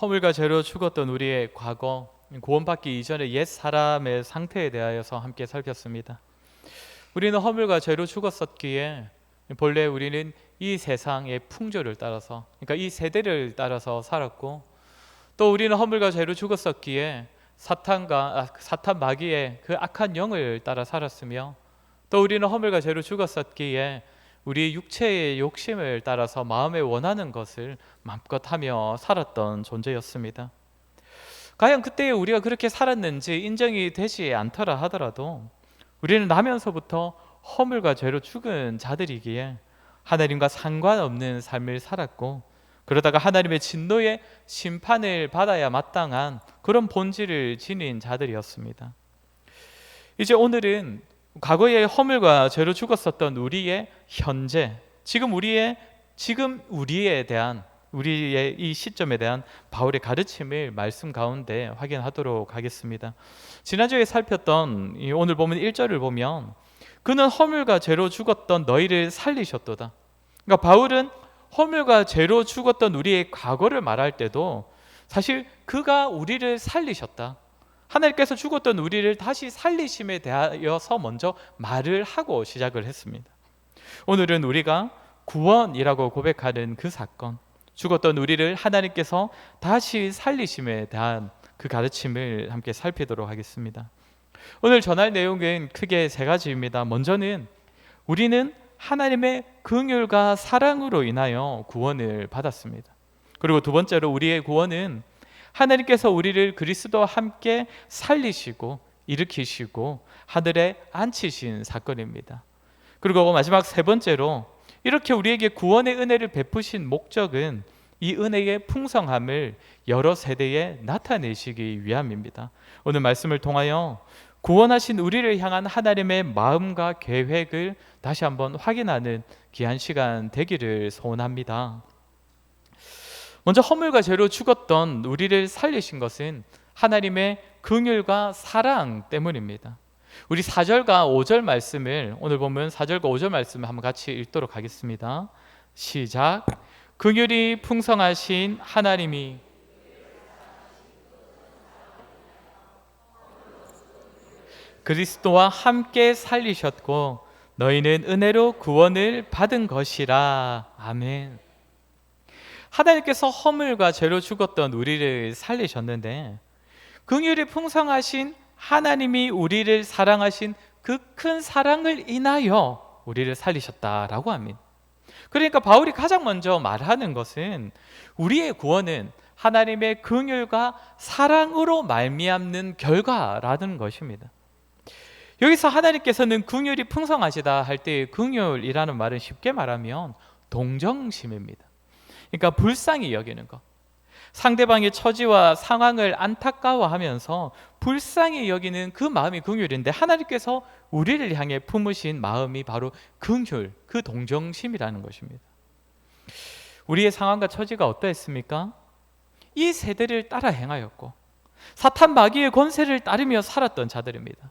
허물과 죄로 죽었던 우리의 과거, 구원받기 이전의 옛 사람의 상태에 대하여서 함께 살폈습니다. 우리는 허물과 죄로 죽었었기에 본래 우리는 이 세상의 풍조를 따라서, 그러니까 이 세대를 따라서 살았고, 또 우리는 허물과 죄로 죽었었기에 사탄 마귀의 그 악한 영을 따라 살았으며, 또 우리는 허물과 죄로 죽었었기에 우리 육체의 욕심을 따라서 마음에 원하는 것을 마음껏 하며 살았던 존재였습니다. 과연 그때 우리가 그렇게 살았는지 인정이 되지 않더라 하더라도 우리는 나면서부터 허물과 죄로 죽은 자들이기에 하나님과 상관없는 삶을 살았고, 그러다가 하나님의 진노의 심판을 받아야 마땅한 그런 본질을 지닌 자들이었습니다. 이제 오늘은 과거의 허물과 죄로 죽었었던 우리의 현재, 지금 우리의 이 시점에 대한 바울의 가르침을 말씀 가운데 확인하도록 하겠습니다. 지난주에 살폈던 오늘 보면 1절을 보면 그는 허물과 죄로 죽었던 너희를 살리셨도다. 그러니까 바울은 허물과 죄로 죽었던 우리의 과거를 말할 때도 사실 그가 우리를 살리셨다, 하나님께서 죽었던 우리를 다시 살리심에 대하여서 먼저 말을 하고 시작을 했습니다. 오늘은 우리가 구원이라고 고백하는 그 사건, 죽었던 우리를 하나님께서 다시 살리심에 대한 그 가르침을 함께 살피도록 하겠습니다. 오늘 전할 내용은 크게 세 가지입니다. 먼저는 우리는 하나님의 긍휼과 사랑으로 인하여 구원을 받았습니다. 그리고 두 번째로 우리의 구원은 하나님께서 우리를 그리스도와 함께 살리시고 일으키시고 하늘에 앉히신 사건입니다. 그리고 마지막 세 번째로 이렇게 우리에게 구원의 은혜를 베푸신 목적은 이 은혜의 풍성함을 여러 세대에 나타내시기 위함입니다. 오늘 말씀을 통하여 구원하신 우리를 향한 하나님의 마음과 계획을 다시 한번 확인하는 귀한 시간 되기를 소원합니다. 먼저 허물과 죄로 죽었던 우리를 살리신 것은 하나님의 긍휼과 사랑 때문입니다. 우리 4절과 5절 말씀을 오늘 보면 4절과 5절 말씀을 한번 같이 읽도록 하겠습니다. 시작. 긍휼이 풍성하신 하나님이 그리스도와 함께 살리셨고 너희는 은혜로 구원을 받은 것이라. 아멘. 하나님께서 허물과 죄로 죽었던 우리를 살리셨는데 긍휼이 풍성하신 하나님이 우리를 사랑하신 그 큰 사랑을 인하여 우리를 살리셨다라고 합니다. 그러니까 바울이 가장 먼저 말하는 것은 우리의 구원은 하나님의 긍휼과 사랑으로 말미암는 결과라는 것입니다. 여기서 하나님께서는 긍휼이 풍성하시다 할 때 긍휼이라는 말은 쉽게 말하면 동정심입니다. 그러니까 불쌍히 여기는 것, 상대방의 처지와 상황을 안타까워하면서 불쌍히 여기는 그 마음이 긍휼인데 하나님께서 우리를 향해 품으신 마음이 바로 긍휼, 그 동정심이라는 것입니다. 우리의 상황과 처지가 어떠했습니까? 이 세대를 따라 행하였고 사탄 마귀의 권세를 따르며 살았던 자들입니다.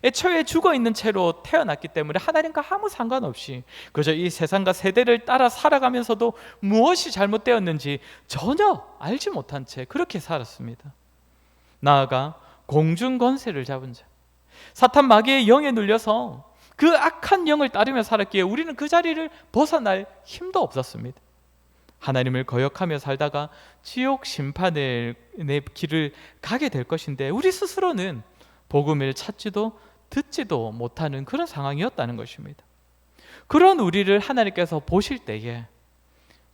애초에 죽어있는 채로 태어났기 때문에 하나님과 아무 상관없이 그저 이 세상과 세대를 따라 살아가면서도 무엇이 잘못되었는지 전혀 알지 못한 채 그렇게 살았습니다. 나아가 공중 권세를 잡은 자, 사탄 마귀의 영에 눌려서 그 악한 영을 따르며 살았기에 우리는 그 자리를 벗어날 힘도 없었습니다. 하나님을 거역하며 살다가 지옥 심판의 길을 가게 될 것인데 우리 스스로는 복음을 찾지도 듣지도 못하는 그런 상황이었다는 것입니다. 그런 우리를 하나님께서 보실 때에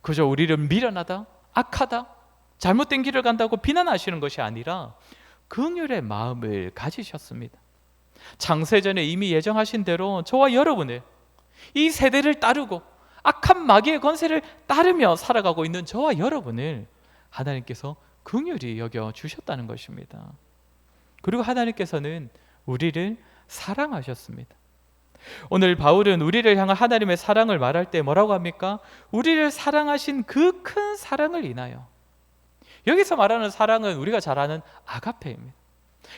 그저 우리를 미련하다, 악하다, 잘못된 길을 간다고 비난하시는 것이 아니라 긍휼의 마음을 가지셨습니다. 창세전에 이미 예정하신 대로 저와 여러분을, 이 세대를 따르고 악한 마귀의 권세를 따르며 살아가고 있는 저와 여러분을 하나님께서 긍휼히 여겨 주셨다는 것입니다. 그리고 하나님께서는 우리를 사랑하셨습니다. 오늘 바울은 우리를 향한 하나님의 사랑을 말할 때 뭐라고 합니까? 우리를 사랑하신 그 큰 사랑을 인하여. 여기서 말하는 사랑은 우리가 잘 아는 아가페입니다.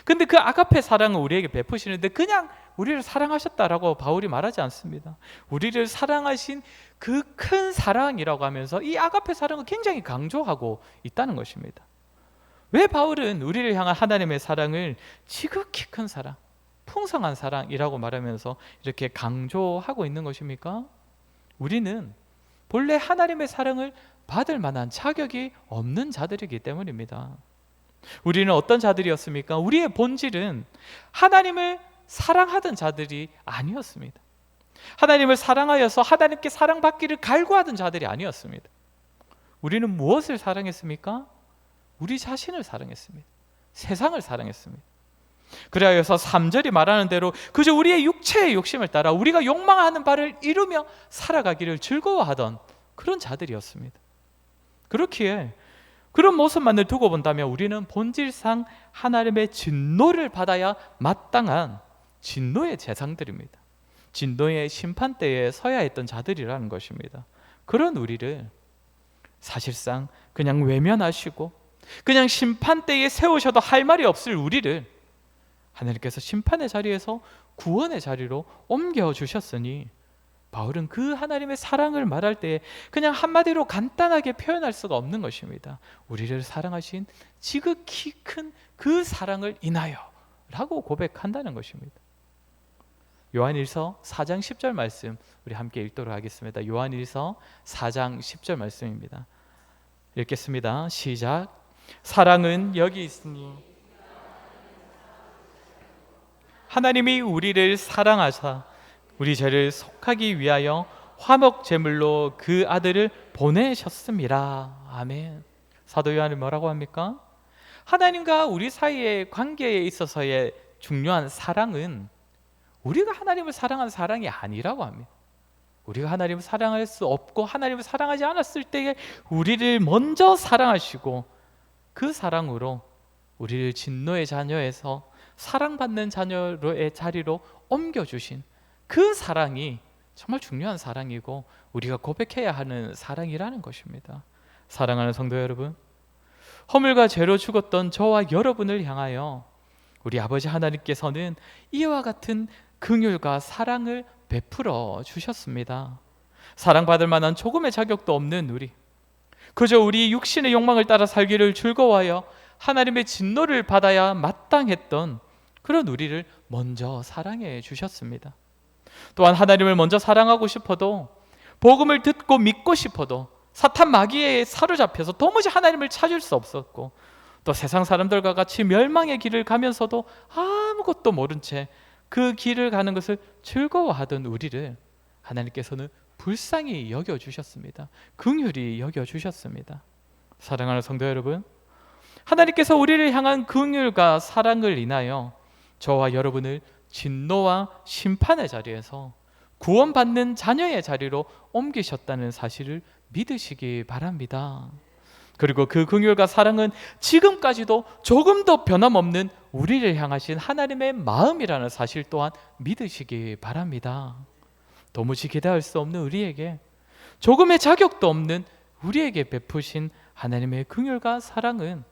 근데 그 아가페 사랑을 우리에게 베푸시는데 그냥 우리를 사랑하셨다라고 바울이 말하지 않습니다. 우리를 사랑하신 그 큰 사랑이라고 하면서 이 아가페 사랑을 굉장히 강조하고 있다는 것입니다. 왜 바울은 우리를 향한 하나님의 사랑을 지극히 큰 사랑, 풍성한 사랑이라고 말하면서 이렇게 강조하고 있는 것입니까? 우리는 본래 하나님의 사랑을 받을 만한 자격이 없는 자들이기 때문입니다. 우리는 어떤 자들이었습니까? 우리의 본질은 하나님을 사랑하던 자들이 아니었습니다. 하나님을 사랑하여서 하나님께 사랑받기를 갈구하던 자들이 아니었습니다. 우리는 무엇을 사랑했습니까? 우리 자신을 사랑했습니다. 세상을 사랑했습니다. 그래서 3절이 말하는 대로 그저 우리의 육체의 욕심을 따라 우리가 욕망하는 바를 이루며 살아가기를 즐거워하던 그런 자들이었습니다. 그렇기에 그런 모습만을 두고 본다면 우리는 본질상 하나님의 진노를 받아야 마땅한 진노의 대상들입니다. 진노의 심판대에 서야 했던 자들이라는 것입니다. 그런 우리를 사실상 그냥 외면하시고 그냥 심판대에 세우셔도 할 말이 없을 우리를 하나님께서 심판의 자리에서 구원의 자리로 옮겨주셨으니 바울은 그 하나님의 사랑을 말할 때 그냥 한마디로 간단하게 표현할 수가 없는 것입니다. 우리를 사랑하신 지극히 큰 그 사랑을 인하여 라고 고백한다는 것입니다. 요한일서 4장 10절 말씀 우리 함께 읽도록 하겠습니다. 요한일서 4장 10절 말씀입니다. 읽겠습니다. 시작. 사랑은 여기 있으니 하나님이 우리를 사랑하사 우리 죄를 속하기 위하여 화목 제물로 그 아들을 보내셨습니다. 아멘. 사도 요한은 뭐라고 합니까? 하나님과 우리 사이의 관계에 있어서의 중요한 사랑은 우리가 하나님을 사랑한 사랑이 아니라고 합니다. 우리가 하나님을 사랑할 수 없고 하나님을 사랑하지 않았을 때에 우리를 먼저 사랑하시고 그 사랑으로 우리를 진노의 자녀에서 사랑받는 자녀의 자리로 옮겨주신 그 사랑이 정말 중요한 사랑이고 우리가 고백해야 하는 사랑이라는 것입니다. 사랑하는 성도 여러분, 허물과 죄로 죽었던 저와 여러분을 향하여 우리 아버지 하나님께서는 이와 같은 긍휼과 사랑을 베풀어 주셨습니다. 사랑받을 만한 조금의 자격도 없는 우리, 그저 우리 육신의 욕망을 따라 살기를 즐거워하여 하나님의 진노를 받아야 마땅했던 그런 우리를 먼저 사랑해 주셨습니다. 또한 하나님을 먼저 사랑하고 싶어도 복음을 듣고 믿고 싶어도 사탄 마귀에 사로잡혀서 도무지 하나님을 찾을 수 없었고 또 세상 사람들과 같이 멸망의 길을 가면서도 아무것도 모른 채 그 길을 가는 것을 즐거워하던 우리를 하나님께서는 불쌍히 여겨주셨습니다. 긍휼히 여겨주셨습니다. 사랑하는 성도 여러분, 하나님께서 우리를 향한 긍휼과 사랑을 인하여 저와 여러분을 진노와 심판의 자리에서 구원받는 자녀의 자리로 옮기셨다는 사실을 믿으시기 바랍니다. 그리고 그 긍휼과 사랑은 지금까지도 조금도 변함없는 우리를 향하신 하나님의 마음이라는 사실 또한 믿으시기 바랍니다. 도무지 기대할 수 없는 우리에게, 조금의 자격도 없는 우리에게 베푸신 하나님의 긍휼과 사랑은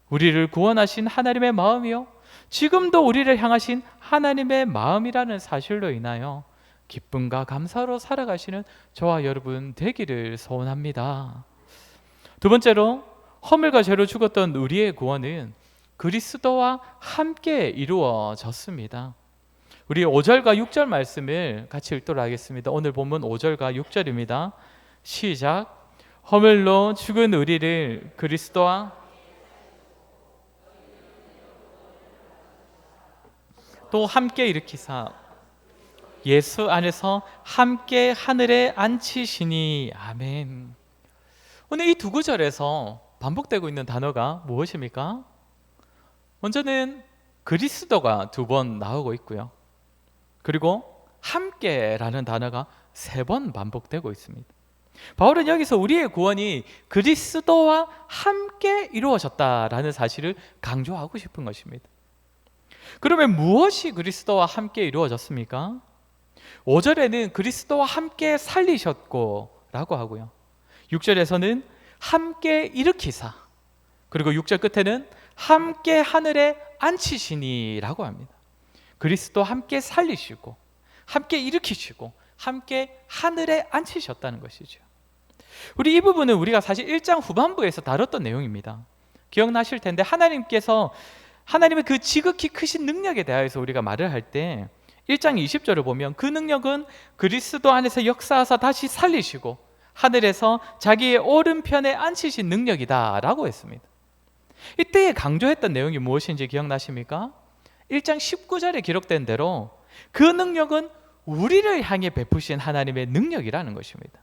우리를 구원하신 하나님의 마음이요 지금도 우리를 향하신 하나님의 마음이라는 사실로 인하여 기쁨과 감사로 살아가시는 저와 여러분 되기를 소원합니다. 두 번째로, 허물과 죄로 죽었던 우리의 구원은 그리스도와 함께 이루어졌습니다. 우리 5절과 6절 말씀을 같이 읽도록 하겠습니다. 오늘 본문 5절과 6절입니다. 시작. 허물로 죽은 우리를 그리스도와 또 함께 일으키사 예수 안에서 함께 하늘에 앉히시니. 아멘. 오늘 이 두 구절에서 반복되고 있는 단어가 무엇입니까? 먼저는 그리스도가 두 번 나오고 있고요. 그리고 함께라는 단어가 세 번 반복되고 있습니다. 바울은 여기서 우리의 구원이 그리스도와 함께 이루어졌다라는 사실을 강조하고 싶은 것입니다. 그러면 무엇이 그리스도와 함께 이루어졌습니까? 5절에는 그리스도와 함께 살리셨고 라고 하고요, 6절에서는 함께 일으키사, 그리고 6절 끝에는 함께 하늘에 앉히시니 라고 합니다. 그리스도 함께 살리시고 함께 일으키시고 함께 하늘에 앉히셨다는 것이죠. 우리 이 부분은 우리가 사실 1장 후반부에서 다뤘던 내용입니다. 기억나실 텐데 하나님께서 하나님의 그 지극히 크신 능력에 대하여서 우리가 말을 할 때 1장 20절을 보면 그 능력은 그리스도 안에서 역사하사 다시 살리시고 하늘에서 자기의 오른편에 앉히신 능력이다 라고 했습니다. 이때 강조했던 내용이 무엇인지 기억나십니까? 1장 19절에 기록된 대로 그 능력은 우리를 향해 베푸신 하나님의 능력이라는 것입니다.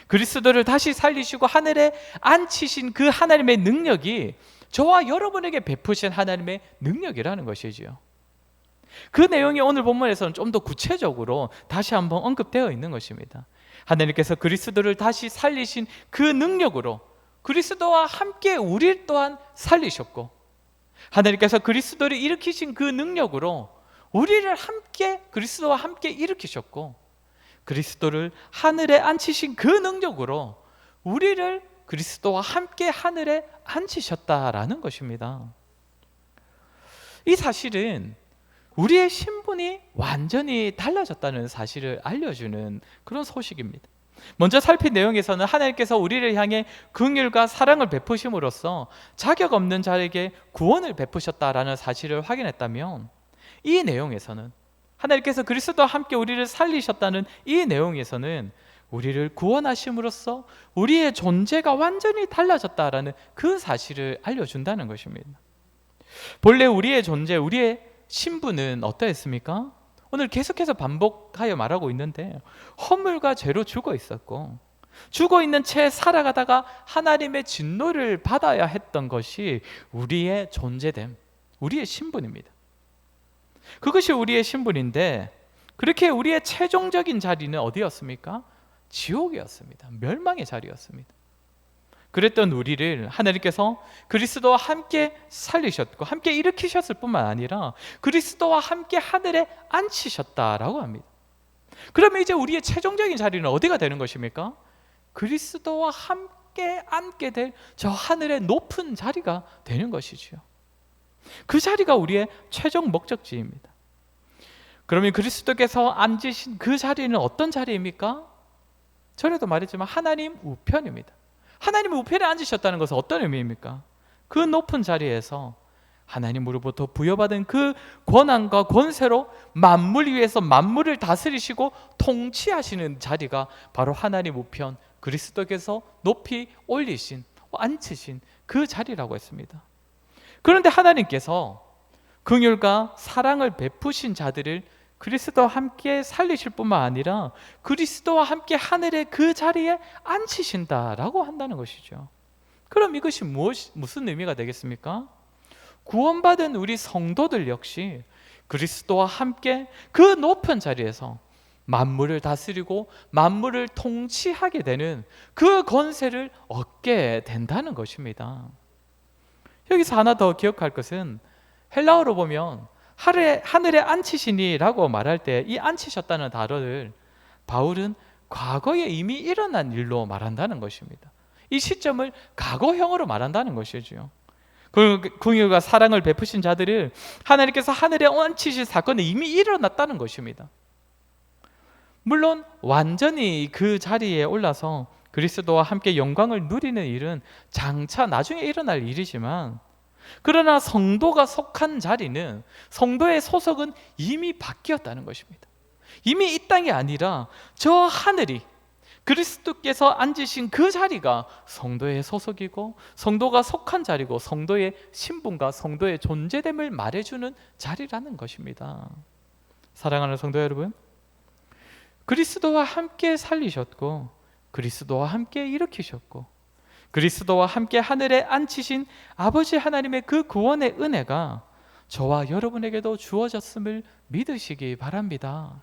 그리스도를 다시 살리시고 하늘에 앉히신 그 하나님의 능력이 저와 여러분에게 베푸신 하나님의 능력이라는 것이지요. 그 내용이 오늘 본문에서는 좀 더 구체적으로 다시 한번 언급되어 있는 것입니다. 하나님께서 그리스도를 다시 살리신 그 능력으로 그리스도와 함께 우리 또한 살리셨고, 하나님께서 그리스도를 일으키신 그 능력으로 우리를 함께 그리스도와 함께 일으키셨고, 그리스도를 하늘에 앉히신 그 능력으로 우리를 그리스도와 함께 하늘에 앉히셨다라는 것입니다. 이 사실은 우리의 신분이 완전히 달라졌다는 사실을 알려주는 그런 소식입니다. 먼저 살핀 내용에서는 하나님께서 우리를 향해 긍휼과 사랑을 베푸심으로써 자격 없는 자에게 구원을 베푸셨다라는 사실을 확인했다면, 이 내용에서는 하나님께서 그리스도와 함께 우리를 살리셨다는 이 내용에서는 우리를 구원하심으로써 우리의 존재가 완전히 달라졌다라는 그 사실을 알려준다는 것입니다. 본래 우리의 존재, 우리의 신분은 어떠했습니까? 오늘 계속해서 반복하여 말하고 있는데, 허물과 죄로 죽어 있었고 죽어 있는 채 살아가다가 하나님의 진노를 받아야 했던 것이 우리의 존재됨, 우리의 신분입니다. 그것이 우리의 신분인데, 그렇게 우리의 최종적인 자리는 어디였습니까? 지옥이었습니다. 멸망의 자리였습니다. 그랬던 우리를 하나님께서 그리스도와 함께 살리셨고 함께 일으키셨을 뿐만 아니라 그리스도와 함께 하늘에 앉히셨다라고 합니다. 그러면 이제 우리의 최종적인 자리는 어디가 되는 것입니까? 그리스도와 함께 앉게 될 저 하늘의 높은 자리가 되는 것이지요. 그 자리가 우리의 최종 목적지입니다. 그러면 그리스도께서 앉으신 그 자리는 어떤 자리입니까? 전에도 말했지만 하나님 우편입니다. 하나님 우편에 앉으셨다는 것은 어떤 의미입니까? 그 높은 자리에서 하나님으로부터 부여받은 그 권한과 권세로 만물 위에서 만물을 다스리시고 통치하시는 자리가 바로 하나님 우편, 그리스도께서 높이 올리신, 앉히신 그 자리라고 했습니다. 그런데 하나님께서 긍휼과 사랑을 베푸신 자들을 그리스도와 함께 살리실 뿐만 아니라 그리스도와 함께 하늘의 그 자리에 앉히신다라고 한다는 것이죠. 그럼 이것이 무슨 의미가 되겠습니까? 구원받은 우리 성도들 역시 그리스도와 함께 그 높은 자리에서 만물을 다스리고 만물을 통치하게 되는 그 권세를 얻게 된다는 것입니다. 여기서 하나 더 기억할 것은, 헬라어로 보면 하늘에 앉히시니라고 말할 때 이 앉히셨다는 단어를 바울은 과거에 이미 일어난 일로 말한다는 것입니다. 이 시점을 과거형으로 말한다는 것이죠. 긍휼과 사랑을 베푸신 자들을 하나님께서 하늘에 앉히신 사건이 이미 일어났다는 것입니다. 물론 완전히 그 자리에 올라서 그리스도와 함께 영광을 누리는 일은 장차 나중에 일어날 일이지만, 그러나 성도가 속한 자리는, 성도의 소속은 이미 바뀌었다는 것입니다. 이미 이 땅이 아니라 저 하늘이, 그리스도께서 앉으신 그 자리가 성도의 소속이고 성도가 속한 자리고 성도의 신분과 성도의 존재됨을 말해주는 자리라는 것입니다. 사랑하는 성도 여러분, 그리스도와 함께 살리셨고 그리스도와 함께 일으키셨고 그리스도와 함께 하늘에 앉히신 아버지 하나님의 그 구원의 은혜가 저와 여러분에게도 주어졌음을 믿으시기 바랍니다.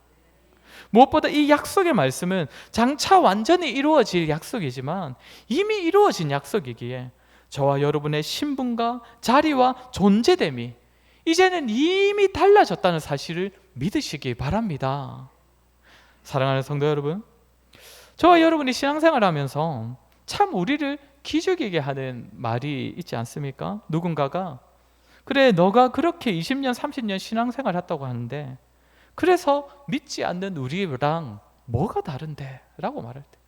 무엇보다 이 약속의 말씀은 장차 완전히 이루어질 약속이지만 이미 이루어진 약속이기에 저와 여러분의 신분과 자리와 존재됨이 이제는 이미 달라졌다는 사실을 믿으시기 바랍니다. 사랑하는 성도 여러분, 저와 여러분이 신앙생활을 하면서 참 우리를 기죽이게 하는 말이 있지 않습니까? 누군가가 그래, 너가 그렇게 20년, 30년 신앙생활 했다고 하는데 그래서 믿지 않는 우리랑 뭐가 다른데? 라고 말할 때,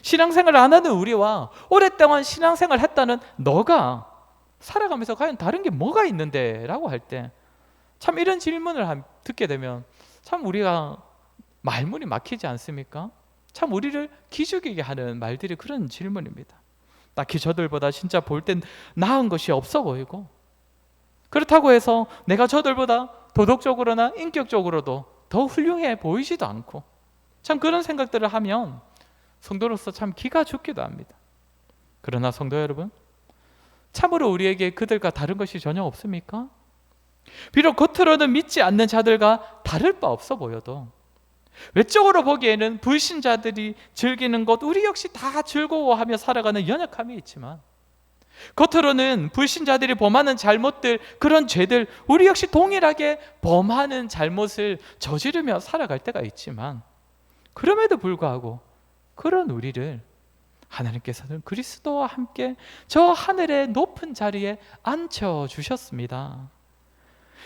신앙생활 안 하는 우리와 오랫동안 신앙생활 했다는 너가 살아가면서 과연 다른 게 뭐가 있는데? 라고 할 때 참 이런 질문을 듣게 되면 참 우리가 말문이 막히지 않습니까? 참 우리를 기죽이게 하는 말들이 그런 질문입니다. 딱히 저들보다 진짜 볼 땐 나은 것이 없어 보이고, 그렇다고 해서 내가 저들보다 도덕적으로나 인격적으로도 더 훌륭해 보이지도 않고, 참 그런 생각들을 하면 성도로서 참 기가 죽기도 합니다. 그러나 성도 여러분, 참으로 우리에게 그들과 다른 것이 전혀 없습니까? 비록 겉으로는 믿지 않는 자들과 다를 바 없어 보여도 외적으로 보기에는 불신자들이 즐기는 것 우리 역시 다 즐거워하며 살아가는 연약함이 있지만, 겉으로는 불신자들이 범하는 잘못들, 그런 죄들 우리 역시 동일하게 범하는 잘못을 저지르며 살아갈 때가 있지만, 그럼에도 불구하고 그런 우리를 하나님께서는 그리스도와 함께 저 하늘의 높은 자리에 앉혀주셨습니다.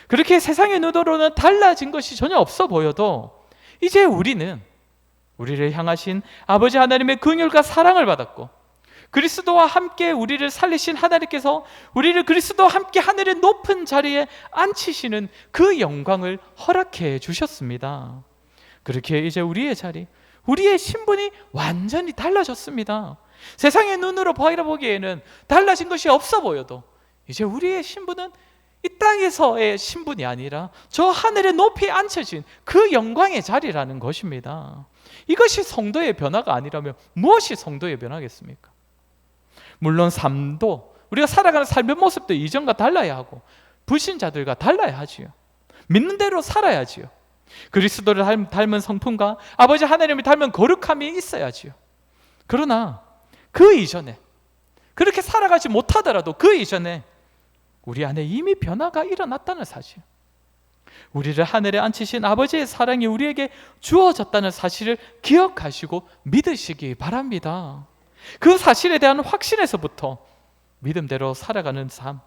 그렇게 세상의 눈으로는 달라진 것이 전혀 없어 보여도 이제 우리는 우리를 향하신 아버지 하나님의 긍휼과 사랑을 받았고, 그리스도와 함께 우리를 살리신 하나님께서 우리를 그리스도와 함께 하늘의 높은 자리에 앉히시는 그 영광을 허락해 주셨습니다. 그렇게 이제 우리의 자리, 우리의 신분이 완전히 달라졌습니다. 세상의 눈으로 바라보기에는 달라진 것이 없어 보여도 이제 우리의 신분은 이 땅에서의 신분이 아니라 저 하늘에 높이 앉혀진 그 영광의 자리라는 것입니다. 이것이 성도의 변화가 아니라면 무엇이 성도의 변화겠습니까? 물론 삶도, 우리가 살아가는 삶의 모습도 이전과 달라야 하고 불신자들과 달라야 하지요. 믿는 대로 살아야지요. 그리스도를 닮은 성품과 아버지 하나님을 닮은 거룩함이 있어야지요. 그러나 그 이전에, 그렇게 살아가지 못하더라도 그 이전에 우리 안에 이미 변화가 일어났다는 사실, 우리를 하늘에 앉히신 아버지의 사랑이 우리에게 주어졌다는 사실을 기억하시고 믿으시기 바랍니다. 그 사실에 대한 확신에서부터 믿음대로 살아가는 삶,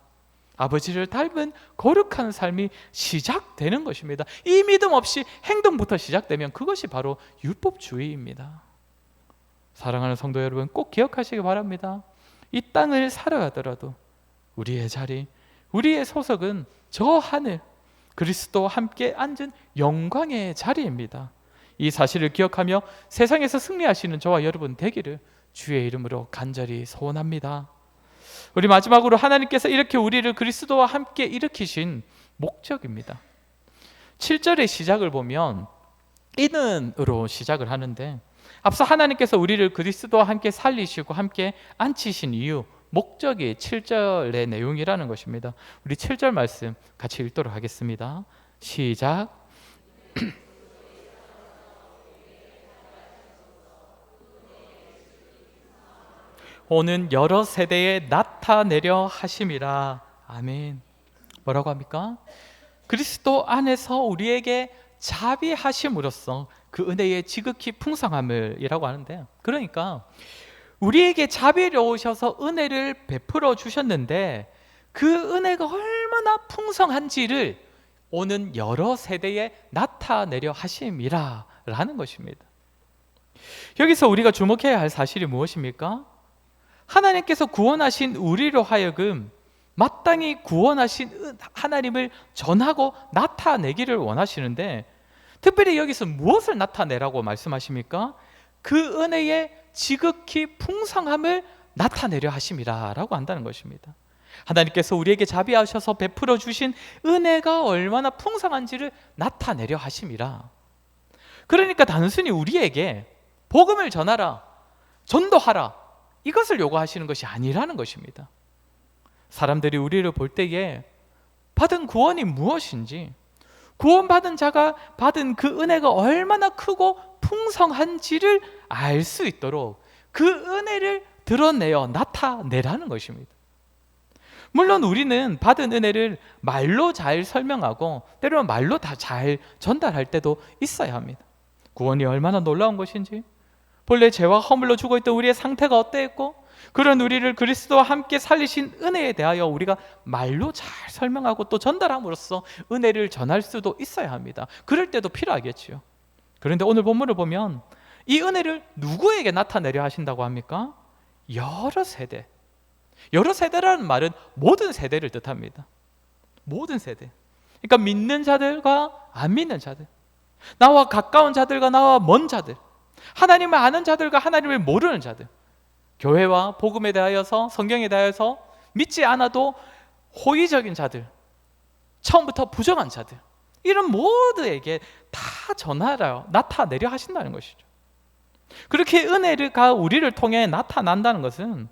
아버지를 닮은 거룩한 삶이 시작되는 것입니다. 이 믿음 없이 행동부터 시작되면 그것이 바로 율법주의입니다. 사랑하는 성도 여러분, 꼭 기억하시기 바랍니다. 이 땅을 살아가더라도 우리의 자리, 우리의 소속은 저 하늘, 그리스도와 함께 앉은 영광의 자리입니다. 이 사실을 기억하며 세상에서 승리하시는 저와 여러분 되기를 주의 이름으로 간절히 소원합니다. 우리 마지막으로 하나님께서 이렇게 우리를 그리스도와 함께 일으키신 목적입니다. 7절의 시작을 보면 이는으로 시작을 하는데, 앞서 하나님께서 우리를 그리스도와 함께 살리시고 함께 앉히신 이유, 목적이 7절의 내용이라는 것입니다. 우리 7절 말씀 같이 읽도록 하겠습니다. 시작. 오는 여러 세대에 나타내려 하심이라. 아멘. 뭐라고 합니까? 그리스도 안에서 우리에게 자비하심으로써 그 은혜의 지극히 풍성함을 이라고 하는데, 그러니까 우리에게 자비로우셔서 은혜를 베풀어 주셨는데 그 은혜가 얼마나 풍성한지를 오는 여러 세대에 나타내려 하심이라 라는 것입니다. 여기서 우리가 주목해야 할 사실이 무엇입니까? 하나님께서 구원하신 우리로 하여금 마땅히 구원하신 하나님을 전하고 나타내기를 원하시는데, 특별히 여기서 무엇을 나타내라고 말씀하십니까? 그 은혜의 지극히 풍성함을 나타내려 하심이라 라고 한다는 것입니다. 하나님께서 우리에게 자비하셔서 베풀어 주신 은혜가 얼마나 풍성한지를 나타내려 하심이라. 그러니까 단순히 우리에게 복음을 전하라, 전도하라, 이것을 요구하시는 것이 아니라는 것입니다. 사람들이 우리를 볼 때에 받은 구원이 무엇인지, 구원받은 자가 받은 그 은혜가 얼마나 크고 풍성한지를 알 수 있도록 그 은혜를 드러내어 나타내라는 것입니다. 물론 우리는 받은 은혜를 말로 잘 설명하고 때로는 말로 다 잘 전달할 때도 있어야 합니다. 구원이 얼마나 놀라운 것인지, 본래 죄와 허물로 죽어있던 우리의 상태가 어떠했고 그런 우리를 그리스도와 함께 살리신 은혜에 대하여 우리가 말로 잘 설명하고 또 전달함으로써 은혜를 전할 수도 있어야 합니다. 그럴 때도 필요하겠지요. 그런데 오늘 본문을 보면 이 은혜를 누구에게 나타내려 하신다고 합니까? 여러 세대. 여러 세대라는 말은 모든 세대를 뜻합니다. 모든 세대. 그러니까 믿는 자들과 안 믿는 자들, 나와 가까운 자들과 나와 먼 자들, 하나님을 아는 자들과 하나님을 모르는 자들, 교회와 복음에 대하여서, 성경에 대하여서 믿지 않아도 호의적인 자들, 처음부터 부정한 자들, 이런 모두에게 다 전하라, 나타내려 하신다는 것이죠. 그렇게 은혜가 우리를 통해 나타난다는 것은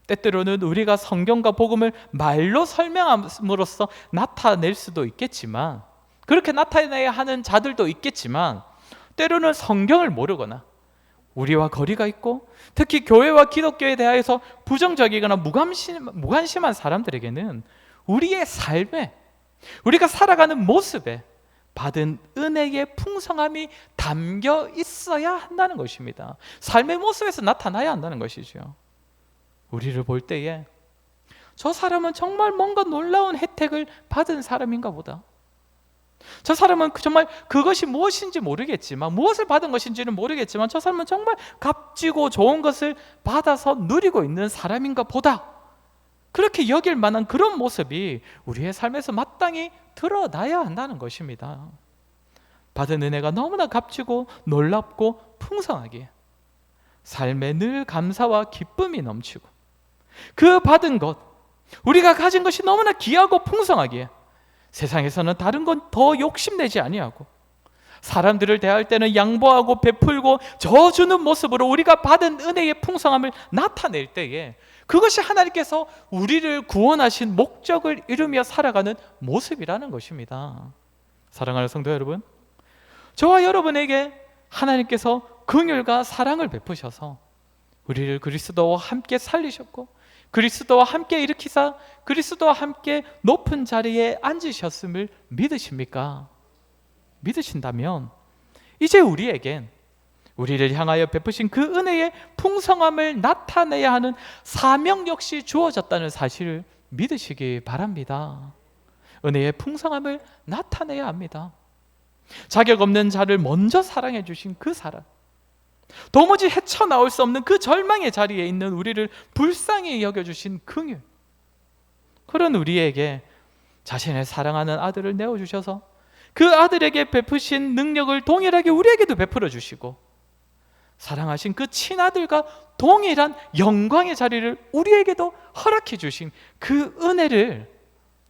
때때로는 우리가 성경과 복음을 말로 설명함으로써 나타낼 수도 있겠지만, 그렇게 나타내야 하는 자들도 있겠지만, 때로는 성경을 모르거나 우리와 거리가 있고 특히 교회와 기독교에 대해서 부정적이거나 무관심한 사람들에게는 우리의 삶에, 우리가 살아가는 모습에 받은 은혜의 풍성함이 담겨 있어야 한다는 것입니다. 삶의 모습에서 나타나야 한다는 것이죠. 우리를 볼 때에 저 사람은 정말 뭔가 놀라운 혜택을 받은 사람인가 보다, 저 사람은 정말 그것이 무엇인지 모르겠지만, 무엇을 받은 것인지는 모르겠지만 저 사람은 정말 값지고 좋은 것을 받아서 누리고 있는 사람인가 보다, 그렇게 여길 만한 그런 모습이 우리의 삶에서 마땅히 드러나야 한다는 것입니다. 받은 은혜가 너무나 값지고 놀랍고 풍성하기에 삶에 늘 감사와 기쁨이 넘치고, 그 받은 것, 우리가 가진 것이 너무나 귀하고 풍성하기에 세상에서는 다른 건 더 욕심내지 아니하고, 사람들을 대할 때는 양보하고 베풀고 져주는 모습으로 우리가 받은 은혜의 풍성함을 나타낼 때에 그것이 하나님께서 우리를 구원하신 목적을 이루며 살아가는 모습이라는 것입니다. 사랑하는 성도 여러분, 저와 여러분에게 하나님께서 긍휼과 사랑을 베푸셔서 우리를 그리스도와 함께 살리셨고, 그리스도와 함께 일으키사 그리스도와 함께 높은 자리에 앉으셨음을 믿으십니까? 믿으신다면 이제 우리에겐 우리를 향하여 베푸신 그 은혜의 풍성함을 나타내야 하는 사명 역시 주어졌다는 사실을 믿으시기 바랍니다. 은혜의 풍성함을 나타내야 합니다. 자격 없는 자를 먼저 사랑해 주신 그 사랑, 도무지 헤쳐나올 수 없는 그 절망의 자리에 있는 우리를 불쌍히 여겨주신 긍휼, 그런 우리에게 자신의 사랑하는 아들을 내어주셔서 그 아들에게 베푸신 능력을 동일하게 우리에게도 베풀어 주시고, 사랑하신 그 친아들과 동일한 영광의 자리를 우리에게도 허락해 주신 그 은혜를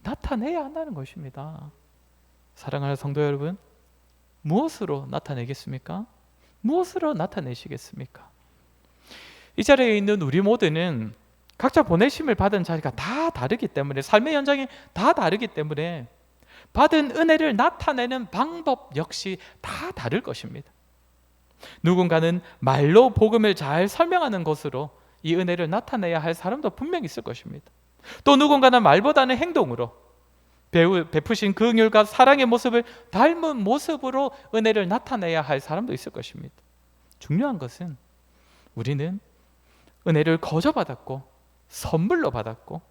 나타내야 한다는 것입니다. 사랑하는 성도 여러분, 무엇으로 나타내겠습니까? 무엇으로 나타내시겠습니까? 이 자리에 있는 우리 모두는 각자 보내심을 받은 자리가 다 다르기 때문에, 삶의 현장이 다 다르기 때문에 받은 은혜를 나타내는 방법 역시 다 다를 것입니다. 누군가는 말로 복음을 잘 설명하는 것으로 이 은혜를 나타내야 할 사람도 분명히 있을 것입니다. 또 누군가는 말보다는 행동으로 베푸신 긍휼과 사랑의 모습을 닮은 모습으로 은혜를 나타내야 할 사람도 있을 것입니다. 중요한 것은 우리는 은혜를 거저 받았고 선물로 받았고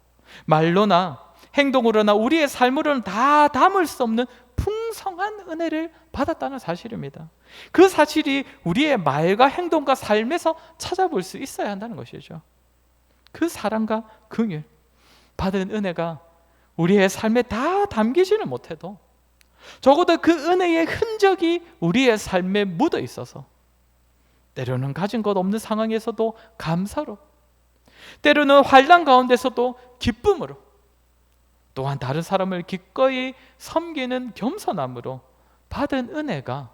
말로나 행동으로나 우리의 삶으로는 다 담을 수 없는 풍성한 은혜를 받았다는 사실입니다. 그 사실이 우리의 말과 행동과 삶에서 찾아볼 수 있어야 한다는 것이죠. 그 사랑과 긍휼, 받은 은혜가 우리의 삶에 다 담기지는 못해도 적어도 그 은혜의 흔적이 우리의 삶에 묻어 있어서 때로는 가진 것 없는 상황에서도 감사로, 때로는 환난 가운데서도 기쁨으로, 또한 다른 사람을 기꺼이 섬기는 겸손함으로 받은 은혜가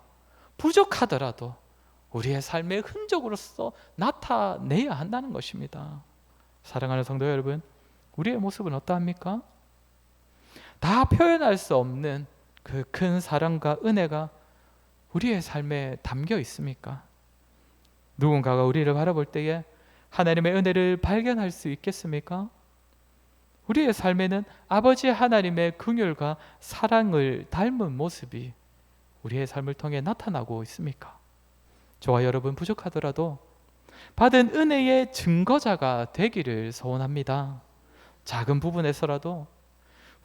부족하더라도 우리의 삶의 흔적으로서 나타내야 한다는 것입니다. 사랑하는 성도 여러분, 우리의 모습은 어떠합니까? 다 표현할 수 없는 그 큰 사랑과 은혜가 우리의 삶에 담겨 있습니까? 누군가가 우리를 바라볼 때에 하나님의 은혜를 발견할 수 있겠습니까? 우리의 삶에는 아버지 하나님의 긍휼과 사랑을 닮은 모습이 우리의 삶을 통해 나타나고 있습니까? 저와 여러분 부족하더라도 받은 은혜의 증거자가 되기를 소원합니다. 작은 부분에서라도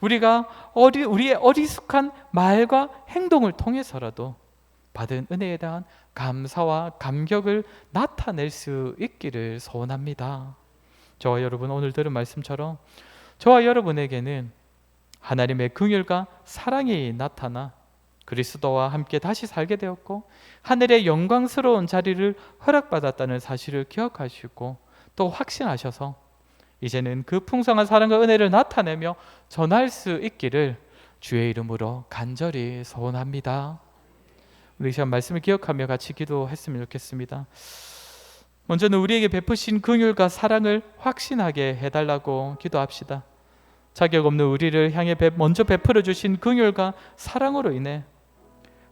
우리의 어리숙한 말과 행동을 통해서라도 받은 은혜에 대한 감사와 감격을 나타낼 수 있기를 소원합니다. 저와 여러분, 오늘 들은 말씀처럼 저와 여러분에게는 하나님의 긍휼과 사랑이 나타나 그리스도와 함께 다시 살게 되었고 하늘의 영광스러운 자리를 허락받았다는 사실을 기억하시고 또 확신하셔서 이제는 그 풍성한 사랑과 은혜를 나타내며 전할 수 있기를 주의 이름으로 간절히 소원합니다. 우리 시간 말씀을 기억하며 같이 기도했으면 좋겠습니다. 먼저는 우리에게 베푸신 긍휼과 사랑을 확신하게 해달라고 기도합시다. 자격 없는 우리를 향해 먼저 베풀어 주신 긍휼과 사랑으로 인해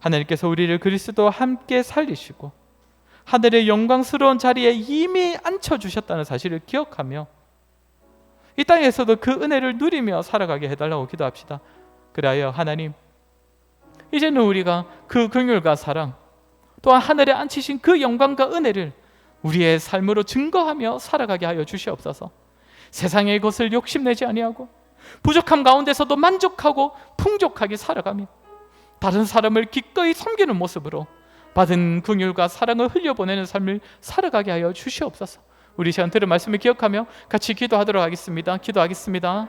하나님께서 우리를 그리스도와 함께 살리시고 하늘의 영광스러운 자리에 이미 앉혀주셨다는 사실을 기억하며 이 땅에서도 그 은혜를 누리며 살아가게 해달라고 기도합시다. 그리하여 하나님, 이제는 우리가 그 긍휼과 사랑 또한 하늘에 앉히신 그 영광과 은혜를 우리의 삶으로 증거하며 살아가게 하여 주시옵소서. 세상의 것을 욕심내지 아니하고 부족함 가운데서도 만족하고 풍족하게 살아가며 다른 사람을 기꺼이 섬기는 모습으로 받은 긍휼과 사랑을 흘려보내는 삶을 살아가게 하여 주시옵소서. 우리 시간 들은 말씀을 기억하며 같이 기도하도록 하겠습니다. 기도하겠습니다.